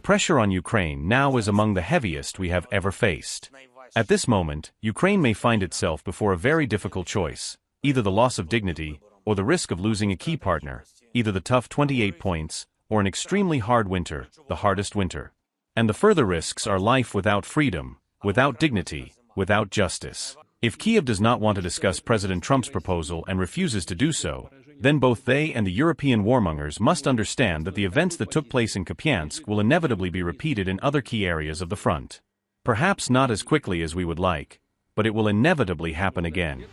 pressure on Ukraine now is among the heaviest we have ever faced. At this moment, Ukraine may find itself before a very difficult choice, either the loss of dignity, or the risk of losing a key partner, either the tough 28 points, or an extremely hard winter, the hardest winter. And the further risks are life without freedom, without dignity, without justice. If Kyiv does not want to discuss President Trump's proposal and refuses to do so, then both they and the European warmongers must understand that the events that took place in Kupiansk will inevitably be repeated in other key areas of the front. Perhaps not as quickly as we would like, but it will inevitably happen again.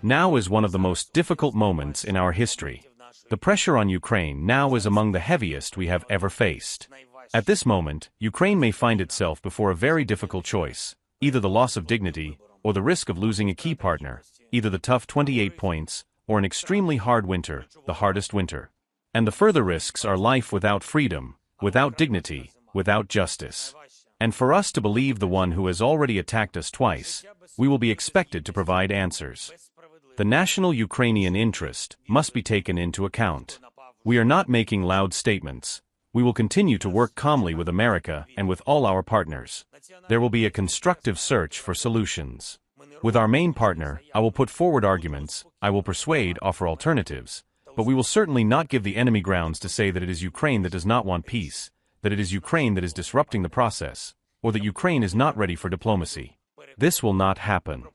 Now is one of the most difficult moments in our history. The pressure on Ukraine now is among the heaviest we have ever faced. At this moment, Ukraine may find itself before a very difficult choice, either the loss of dignity, or the risk of losing a key partner, either the tough 28 points, or an extremely hard winter, the hardest winter. And the further risks are life without freedom, without dignity, without justice. And for us to believe the one who has already attacked us twice, we will be expected to provide answers. The national Ukrainian interest must be taken into account. We are not making loud statements. We will continue to work calmly with America and with all our partners. There will be a constructive search for solutions. With our main partner, I will put forward arguments, I will persuade, offer alternatives, but we will certainly not give the enemy grounds to say that it is Ukraine that does not want peace, that it is Ukraine that is disrupting the process, or that Ukraine is not ready for diplomacy. This will not happen.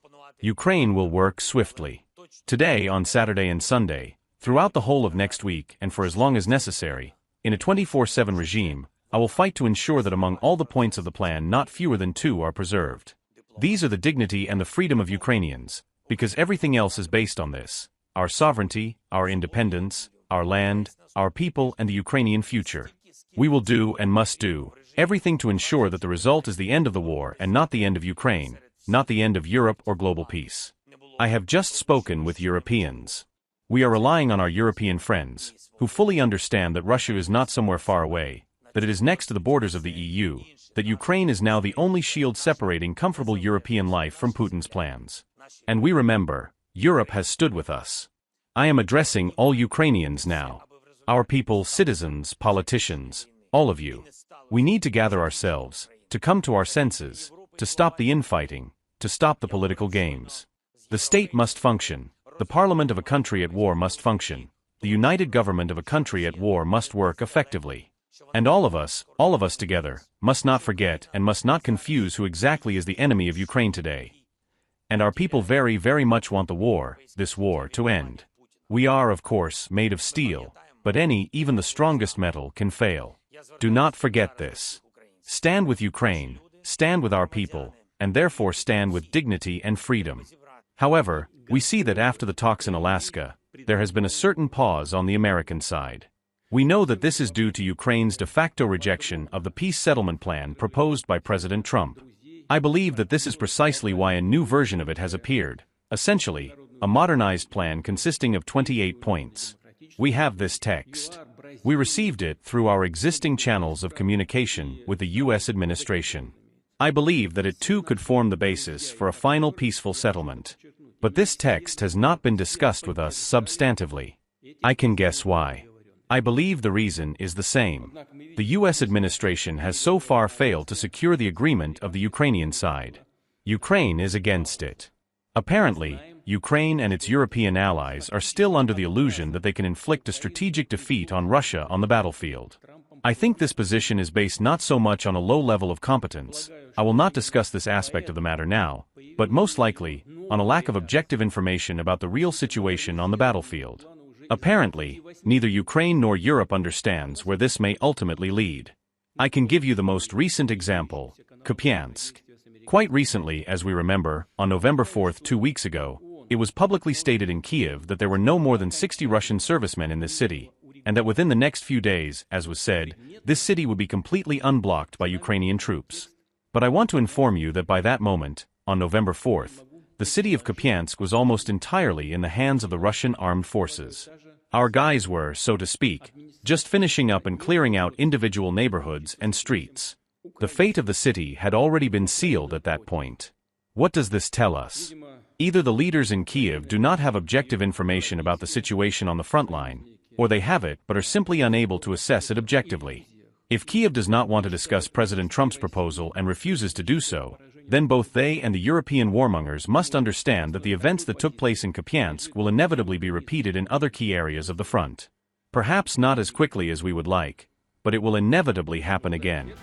Ukraine will work swiftly. Today, on Saturday and Sunday, throughout the whole of next week and for as long as necessary, in a 24/7 regime, I will fight to ensure that among all the points of the plan not fewer than 2 are preserved. These are the dignity and the freedom of Ukrainians, because everything else is based on this: our sovereignty, our independence, our land, our people, and the Ukrainian future. We will do and must do everything to ensure that the result is the end of the war and not the end of Ukraine, not the end of Europe or global peace. I have just spoken with Europeans. We are relying on our European friends, who fully understand that Russia is not somewhere far away, that it is next to the borders of the EU, that Ukraine is now the only shield separating comfortable European life from Putin's plans. And we remember, Europe has stood with us. I am addressing all Ukrainians now. Our people, citizens, politicians, all of you. We need to gather ourselves, to come to our senses, to stop the infighting, to stop the political games. The state must function. The parliament of a country at war must function. The united government of a country at war must work effectively. And all of us together, must not forget and must not confuse who exactly is the enemy of Ukraine today. And our people very, very much want the war, this war, to end. We are, of course, made of steel, but even the strongest metal can fail. Do not forget this. Stand with Ukraine, stand with our people, and therefore stand with dignity and freedom. However, we see that after the talks in Alaska, there has been a certain pause on the American side. We know that this is due to Ukraine's de facto rejection of the peace settlement plan proposed by President Trump. I believe that this is precisely why a new version of it has appeared, essentially, a modernized plan consisting of 28 points. We have this text. We received it through our existing channels of communication with the U.S. administration. I believe that it too could form the basis for a final peaceful settlement. But this text has not been discussed with us substantively. I can guess why. I believe the reason is the same. The U.S. administration has so far failed to secure the agreement of the Ukrainian side. Ukraine is against it. Apparently, Ukraine and its European allies are still under the illusion that they can inflict a strategic defeat on Russia on the battlefield. I think this position is based not so much on a low level of competence, I will not discuss this aspect of the matter now, but most likely, on a lack of objective information about the real situation on the battlefield. Apparently, neither Ukraine nor Europe understands where this may ultimately lead. I can give you the most recent example, Kupiansk. Quite recently, as we remember, on November 4th, 2 weeks ago, it was publicly stated in Kyiv that there were no more than 60 Russian servicemen in this city, and that within the next few days, as was said, this city would be completely unblocked by Ukrainian troops. But I want to inform you that by that moment, on November 4th, the city of Kupiansk was almost entirely in the hands of the Russian armed forces. Our guys were, so to speak, just finishing up and clearing out individual neighborhoods and streets. The fate of the city had already been sealed at that point. What does this tell us? Either the leaders in Kyiv do not have objective information about the situation on the front line, or they have it but are simply unable to assess it objectively. If Kyiv does not want to discuss President Trump's proposal and refuses to do so, then both they and the European warmongers must understand that the events that took place in Kupiansk will inevitably be repeated in other key areas of the front. Perhaps not as quickly as we would like, but it will inevitably happen again.